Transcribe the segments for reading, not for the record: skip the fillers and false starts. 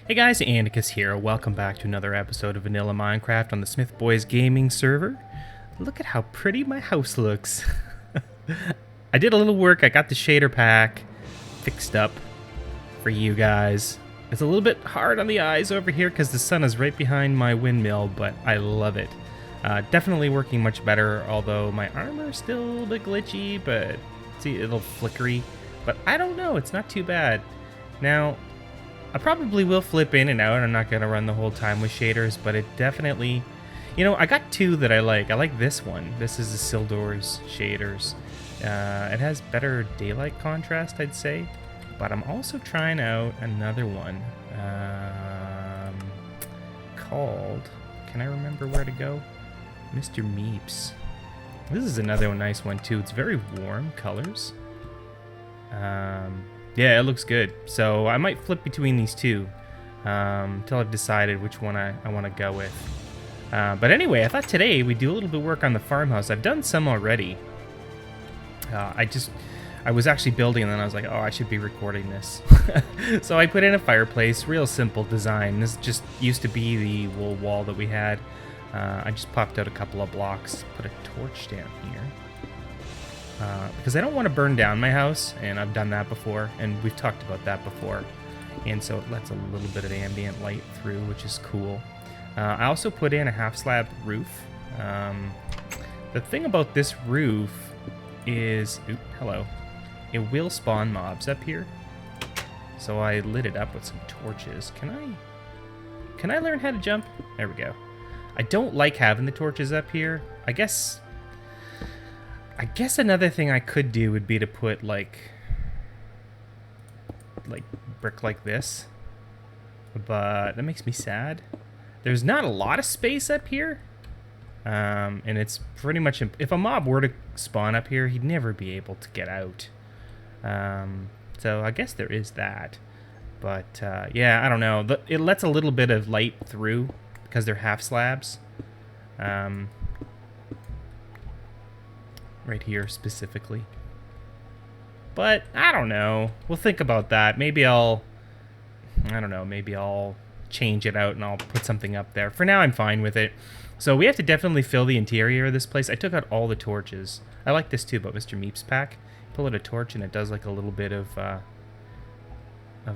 Hey guys, Antikas here. Welcome back to another episode of Vanilla Minecraft on the Smith Boys Gaming server. Look at how pretty my house looks. I did a little work. I got the shader pack fixed up for you guys. It's a little bit hard on the eyes over here because the sun is right behind my windmill, but I love it. Definitely working much better, although my armor is still a little bit glitchy, but see, a little flickery. But I don't know, it's not too bad. Now, I probably will flip in and out. I'm not going to run the whole time with shaders, but it definitely... You know, I got two that I like. I like this one. This is the Sildor's shaders. It has better daylight contrast, I'd say. But I'm also trying out another one called... Can I remember where to go? Mr. Meeps. This is another nice one, too. It's very warm colors. Yeah, it looks good. So I might flip between these two until I've decided which one I want to go with. But anyway, I thought today we'd do a little bit of work on the farmhouse. I've done some already. I was actually building and then I was like, oh, I should be recording this. So I put in a fireplace, real simple design. This just used to be the wool wall that we had. I just popped out a couple of blocks, put a torch down here. Because I don't want to burn down my house, and I've done that before, and we've talked about that before. And so it lets a little bit of ambient light through, which is cool. I also put in a half-slab roof. The thing about this roof is... hello. It will spawn mobs up here. So I lit it up with some torches. Can I learn how to jump? There we go. I don't like having the torches up here. I guess another thing I could do would be to put like brick like this, but that makes me sad. There's not a lot of space up here, and it's pretty much if a mob were to spawn up here, he'd never be able to get out. So I guess there is that, but yeah, I don't know. It lets a little bit of light through because they're half slabs. Right here specifically. But I don't know. We'll think about that. Maybe I don't know, maybe I'll change it out and I'll put something up there. For now, I'm fine with it. So we have to definitely fill the interior of this place. I took out all the torches. I like this too, but Mr. Meeps pack. Pull out a torch and it does like a little bit of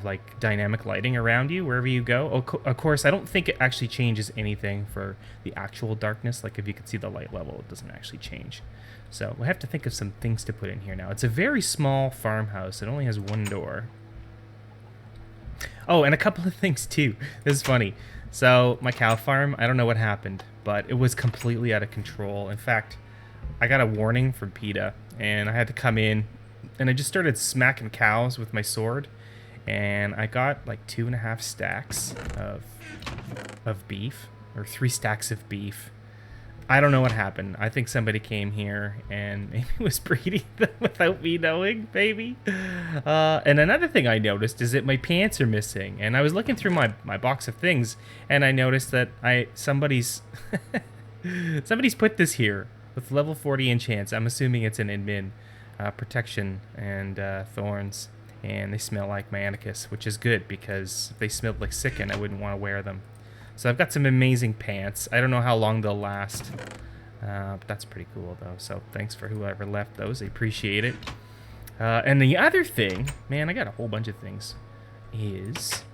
like dynamic lighting around you wherever you go. Of course, I don't think it actually changes anything for the actual darkness. Like if you can see the light level, it doesn't actually change. So we have to think of some things to put in here now. It's a very small farmhouse. It only has one door. Oh, and a couple of things too. This is funny. So my cow farm, I don't know what happened, but it was completely out of control. In fact, I got a warning from PETA, and I had to come in, and I just started smacking cows with my sword, and I got like 2.5 stacks of beef, or 3 stacks of beef. I don't know what happened. I think somebody came here and maybe was breeding them without me knowing, maybe. And another thing I noticed is that my pants are missing. And I was looking through my box of things, and I noticed that somebody's put this here with level 40 enchants. I'm assuming it's an admin protection and thorns. And they smell like my Antikas, which is good because if they smelled like Sicken, I wouldn't want to wear them. So I've got some amazing pants. I don't know how long they'll last. But that's pretty cool, though. So thanks for whoever left those. I appreciate it. And the other thing, man, I got a whole bunch of things, is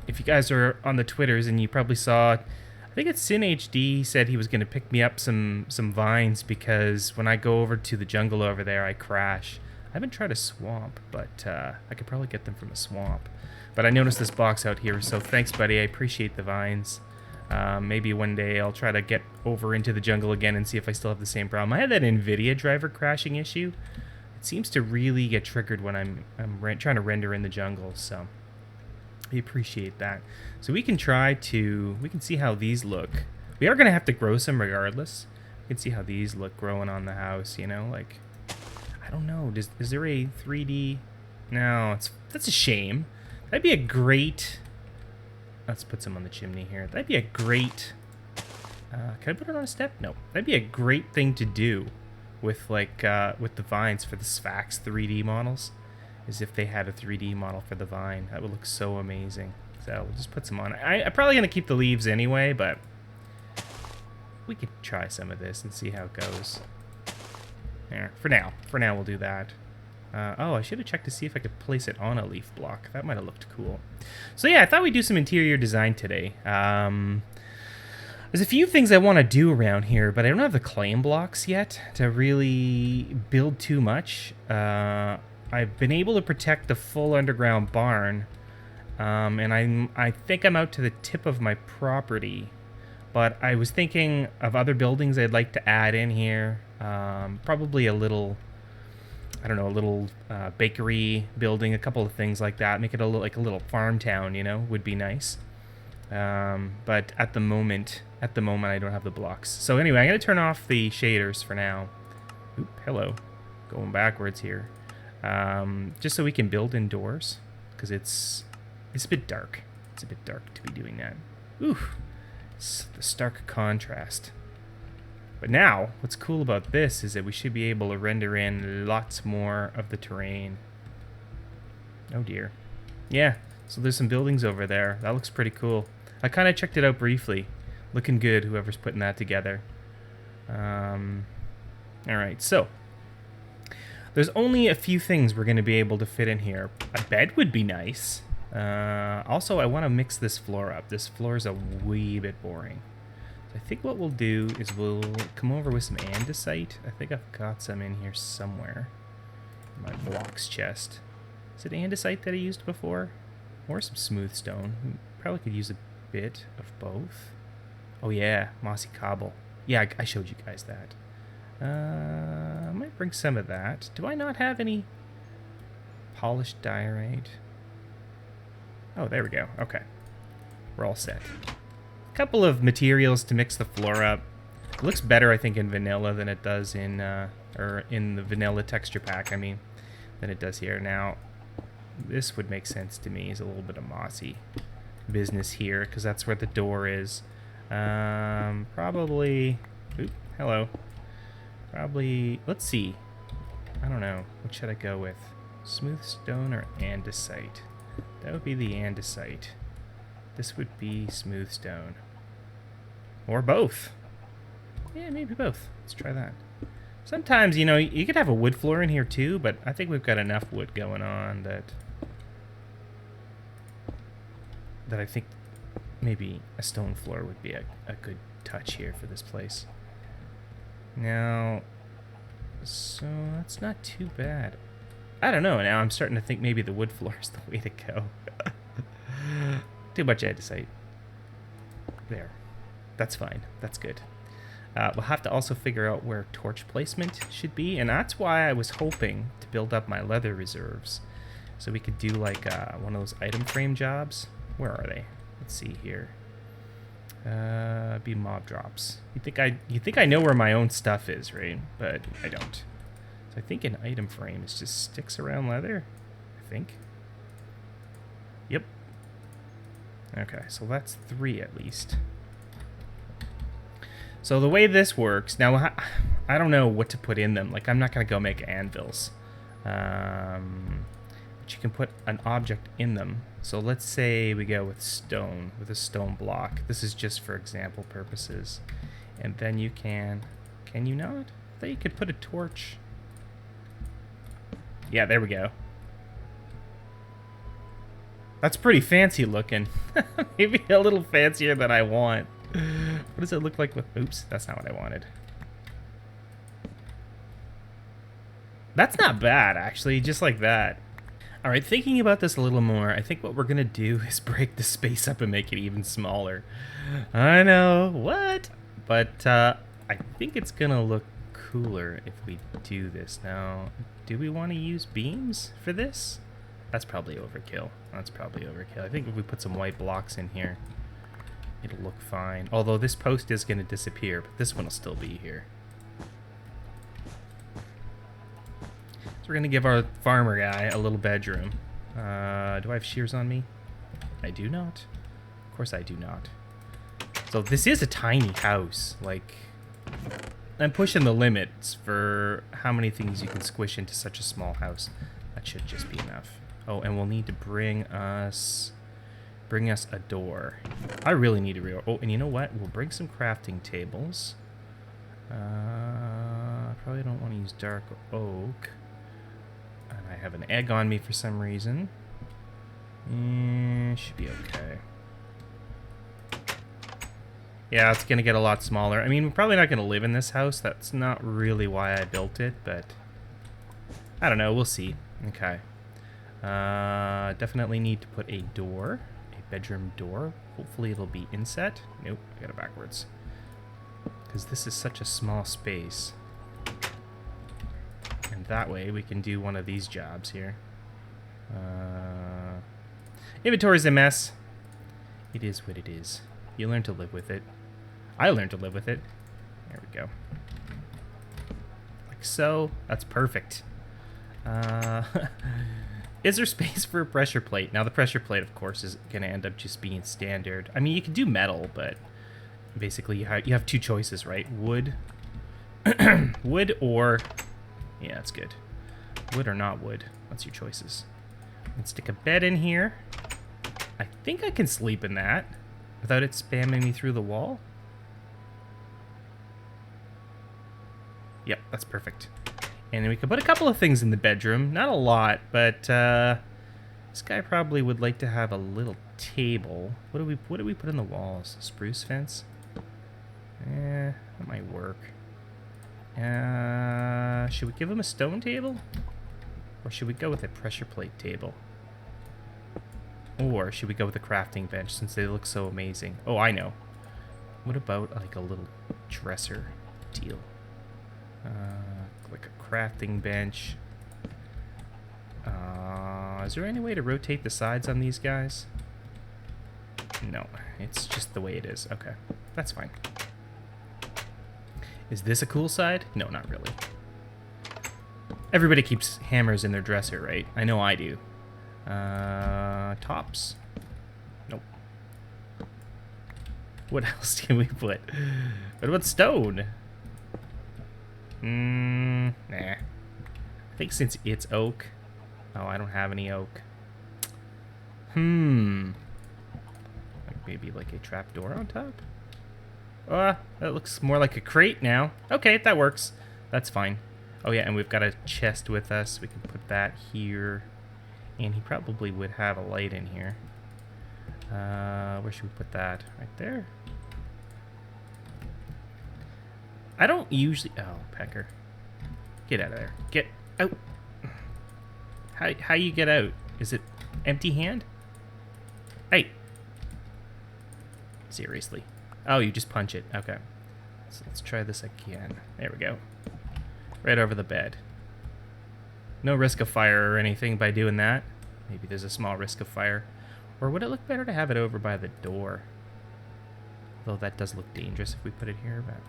if you guys are on the Twitters and you probably saw, I think it's SinHD said he was going to pick me up some vines because when I go over to the jungle over there, I crash. I haven't tried a swamp, but I could probably get them from a swamp. But I noticed this box out here, so thanks, buddy. I appreciate the vines. Maybe one day I'll try to get over into the jungle again and see if I still have the same problem. I had that NVIDIA driver crashing issue. It seems to really get triggered when I'm trying to render in the jungle, so I appreciate that. So we can see how these look. We are going to have to grow some regardless. We can see how these look growing on the house, you know, like... I don't know. Is there a 3D? No, that's a shame. That'd be a great... Let's put some on the chimney here. That'd be a great... can I put it on a step? No. That'd be a great thing to do with like with the vines for the Sphax 3D models. is if they had a 3D model for the vine. That would look so amazing. So we'll just put some on. I'm probably going to keep the leaves anyway, but we could try some of this and see how it goes. There, for now. For now, we'll do that. Oh, I should have checked to see if I could place it on a leaf block. That might have looked cool. So yeah, I thought we'd do some interior design today. There's a few things I want to do around here, but I don't have the claim blocks yet to really build too much. I've been able to protect the full underground barn, and I think I'm out to the tip of my property. But I was thinking of other buildings I'd like to add in here. Probably a little, I don't know, a little bakery building, a couple of things like that. Make it like a little farm town, you know, would be nice. But at the moment I don't have the blocks. So anyway, I'm going to turn off the shaders for now. Oop, hello. Going backwards here. Just so we can build indoors, because it's a bit dark. It's a bit dark to be doing that. Oof. It's the stark contrast. But now, what's cool about this is that we should be able to render in lots more of the terrain. Oh dear. Yeah, so there's some buildings over there. That looks pretty cool. I kind of checked it out briefly. Looking good, whoever's putting that together. Alright, so there's only a few things we're going to be able to fit in here. A bed would be nice. Also, I want to mix this floor up. This floor is a wee bit boring. So I think what we'll do is we'll come over with some andesite. I think I've got some in here somewhere. My blocks chest. Is it andesite that I used before? Or some smooth stone? We probably could use a bit of both. Oh yeah, mossy cobble. Yeah, I showed you guys that. I might bring some of that. Do I not have any polished diorite? Oh, there we go. Okay. We're all set. A couple of materials to mix the floor up. It looks better, I think, in vanilla than it does in, or in the vanilla texture pack, I mean, than it does here. Now, this would make sense to me. Is a little bit of mossy business here, because that's where the door is. Probably... Oop, hello. Probably... Let's see. I don't know. What should I go with? Smooth stone or andesite? That would be the andesite. This would be smooth stone. Or both. Yeah, maybe both. Let's try that. Sometimes, you know, you could have a wood floor in here too, but I think we've got enough wood going on that I think maybe a stone floor would be a good touch here for this place. Now, so that's not too bad. I don't know, now I'm starting to think maybe the wood floor is the way to go. Too much andesite. There. That's fine. That's good. We'll have to also figure out where torch placement should be, and that's why I was hoping to build up my leather reserves. So we could do like one of those item frame jobs. Where are they? Let's see here. Be mob drops. You think I know where my own stuff is, right? But I don't. I think an item frame is just sticks around leather, I think. Yep. Okay, so that's 3 at least. So the way this works, now I don't know what to put in them. Like, I'm not going to go make anvils. But you can put an object in them. So let's say we go with stone, with a stone block. This is just for example purposes. And then you can you not? I thought you could put a torch. Yeah, there we go. That's pretty fancy looking. Maybe a little fancier than I want. What does it look like with... Oops, that's not what I wanted. That's not bad, actually, just like that. All right, thinking about this a little more, I think what we're going to do is break the space up and make it even smaller. I know, what? But I think it's going to look cooler if we do this. Now, do we want to use beams for this? That's probably overkill. That's probably overkill. I think if we put some white blocks in here, it'll look fine. Although this post is going to disappear, but this one will still be here. So we're going to give our farmer guy a little bedroom. Do I have shears on me? I do not. Of course I do not. So this is a tiny house. Like, I'm pushing the limits for how many things you can squish into such a small house. That that should just be enough. Oh, and we'll need to bring us a door. I really need to oh, and you know what? We'll bring some crafting tables. I probably don't want to use dark oak. And I have an egg on me for some reason. Should be okay. Yeah, it's going to get a lot smaller. I mean, we're probably not going to live in this house. That's not really why I built it, but I don't know. We'll see. Okay. Definitely need to put a door, a bedroom door. Hopefully it'll be inset. Nope, I got it backwards. Because this is such a small space. And that way we can do one of these jobs here. Inventory's a mess. It is what it is. You learn to live with it. I learned to live with it. There we go. Like so. That's perfect. Is there space for a pressure plate? Now the pressure plate, of course, is going to end up just being standard. I mean, you can do metal, but basically you have two choices, right? Wood. Wood or... Yeah, that's good. Wood or not wood. That's your choices. Let's stick a bed in here. I think I can sleep in that without it spamming me through the wall. Yep, that's perfect. And then we could put a couple of things in the bedroom. Not a lot, but this guy probably would like to have a little table. What do we put in the walls? A spruce fence? That might work. Should we give him a stone table? Or should we go with a pressure plate table? Or should we go with a crafting bench since they look so amazing? Oh, I know. What about like a little dresser deal? Like a crafting bench. Is there any way to rotate the sides on these guys? No, it's just the way it is. Okay, that's fine. Is this a cool side? No, not really. Everybody keeps hammers in their dresser, right? I know I do. Tops. Nope. What else can we put? What about stone? Nah. I think since it's oak. Oh, I don't have any oak. Like maybe like a trapdoor on top? That looks more like a crate now. Okay, that works. That's fine. Oh yeah, and we've got a chest with us. We can put that here. And he probably would have a light in here. Where should we put that? Right there? I don't usually... Oh, Pecker. Get out of there. Get out. How you get out? Is it empty hand? Hey. Seriously. Oh, you just punch it. Okay. So let's try this again. There we go. Right over the bed. No risk of fire or anything by doing that. Maybe there's a small risk of fire. Or would it look better to have it over by the door? Though that does look dangerous if we put it here, but...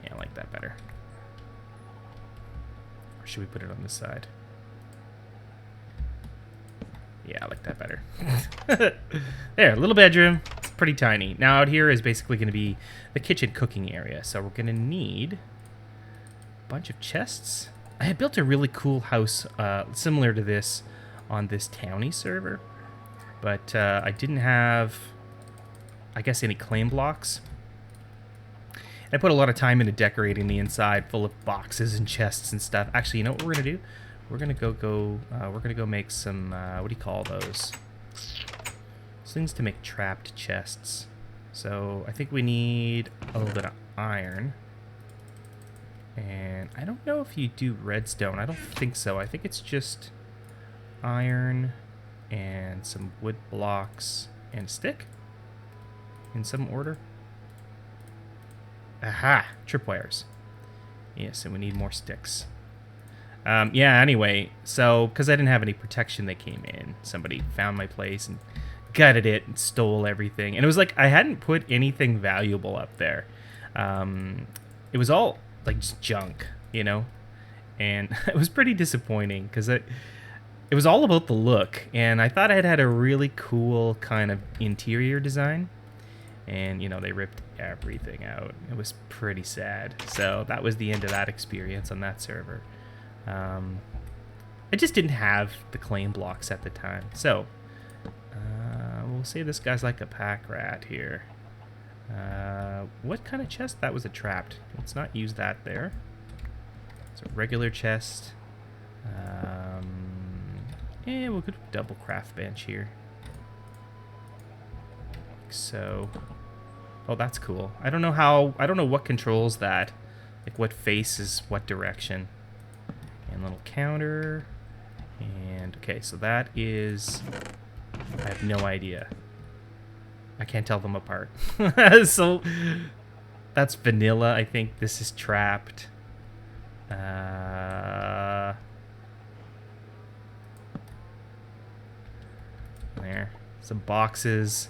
Yeah, I like that better. Or should we put it on this side? Yeah, I like that better. There, little bedroom. It's pretty tiny. Now out here is basically going to be the kitchen cooking area. So we're going to need a bunch of chests. I had built a really cool house similar to this on this townie server. But I didn't have, I guess, any claim blocks. I put a lot of time into decorating the inside full of boxes and chests and stuff. Actually, you know what we're going to do? We're gonna go make some what do you call those? Things to make trapped chests. So I think we need a little bit of iron. And I don't know if you do redstone. I don't think so. I think it's just iron and some wood blocks and a stick in some order. Aha! Tripwires. Yes, and we need more sticks. Yeah, anyway, so, because I didn't have any protection, they came in. Somebody found my place and gutted it and stole everything. And it was like, I hadn't put anything valuable up there. It was all, like, just junk, you know? And it was pretty disappointing, because it was all about the look. And I thought I'd had a really cool kind of interior design. And, you know, they ripped everything out. It was pretty sad. So that was the end of that experience on that server. I just didn't have the claim blocks at the time. So, we'll say this guy's like a pack rat here. What kind of chest? That was a trapped. Let's not use that there. It's a regular chest. And we'll go double craft bench here. Like so. Oh, that's cool. I don't know what controls that. Like what faces what direction. And little counter. And okay, so that is, I have no idea. I can't tell them apart. So that's vanilla. I think this is trapped. There. Some boxes.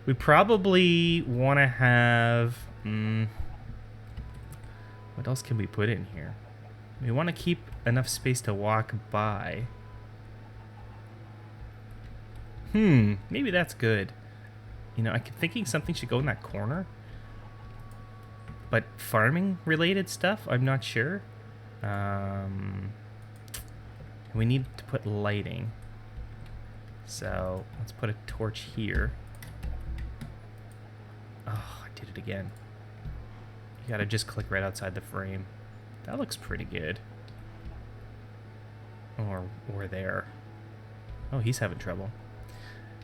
We probably want to have... what else can we put in here? We want to keep enough space to walk by. Maybe that's good. You know, I'm thinking something should go in that corner. But farming related stuff, I'm not sure. We need to put lighting. So let's put a torch here. Oh, I did it again. You gotta just click right outside the frame. That looks pretty good. Or there. Oh, he's having trouble.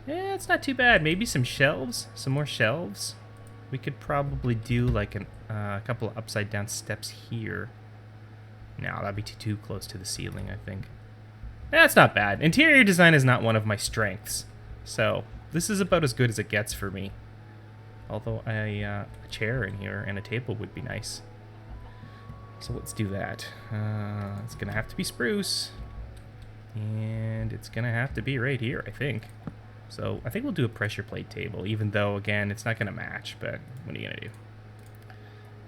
Yeah, it's not too bad. Maybe some shelves, some more shelves. We could probably do like a couple of upside down steps here. No, that'd be too close to the ceiling, I think. That's not bad. Interior design is not one of my strengths, so this is about as good as it gets for me. Although a chair in here and a table would be nice. So let's do that. It's gonna have to be spruce, and it's gonna have to be right here, I think. So I think we'll do a pressure plate table, even though, again, it's not going to match, but what are you going to do?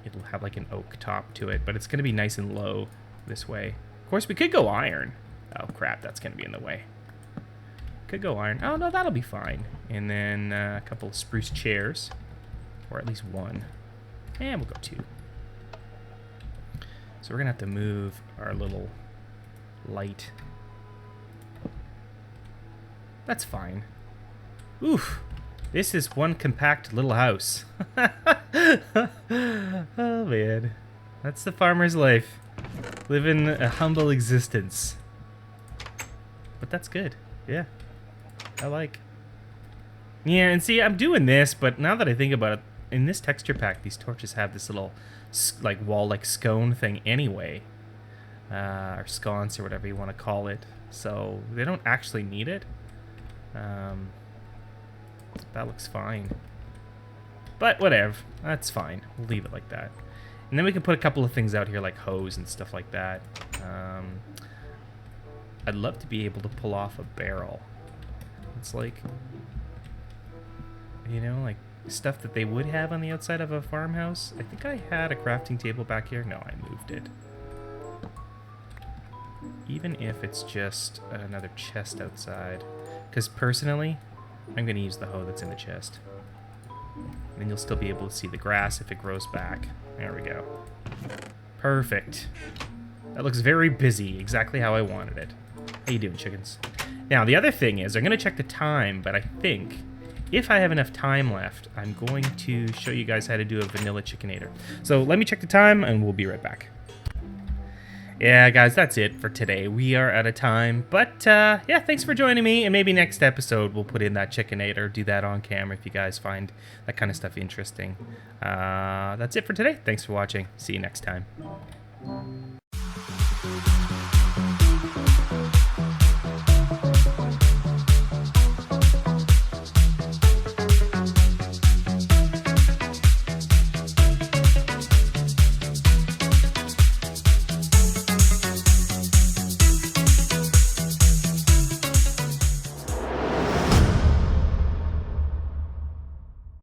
It'll have like an oak top to it, but it's going to be nice and low this way. Of course, we could go iron. Oh, crap, that's going to be in the way. Could go iron. Oh, no, that'll be fine. And then a couple of spruce chairs, or at least one. And we'll go two. So we're going to have to move our little light. That's fine. Oof, this is one compact little house. Oh man, that's the farmer's life. Living a humble existence. But that's good, yeah. I like. Yeah, and see, I'm doing this, but now that I think about it, in this texture pack, these torches have this little, like, wall-like scone thing anyway. Or sconce, or whatever you want to call it. So, they don't actually need it. That looks fine. But whatever, that's fine. We'll leave it like that. And then we can put a couple of things out here like hose and stuff like that. I'd love to be able to pull off a barrel. It's like, you know, like stuff that they would have on the outside of a farmhouse. I think I had a crafting table back here. No, I moved it. Even if it's just another chest outside. Because personally, I'm going to use the hoe that's in the chest. And then you'll still be able to see the grass if it grows back. There we go. Perfect. That looks very busy, exactly how I wanted it. How you doing, chickens? Now, the other thing is, I'm going to check the time, but I think if I have enough time left, I'm going to show you guys how to do a vanilla chickenator. So let me check the time, and we'll be right back. Yeah, guys, that's it for today. We are out of time. But, yeah, thanks for joining me. And maybe next episode we'll put in that chickenator, do that on camera if you guys find that kind of stuff interesting. That's it for today. Thanks for watching. See you next time.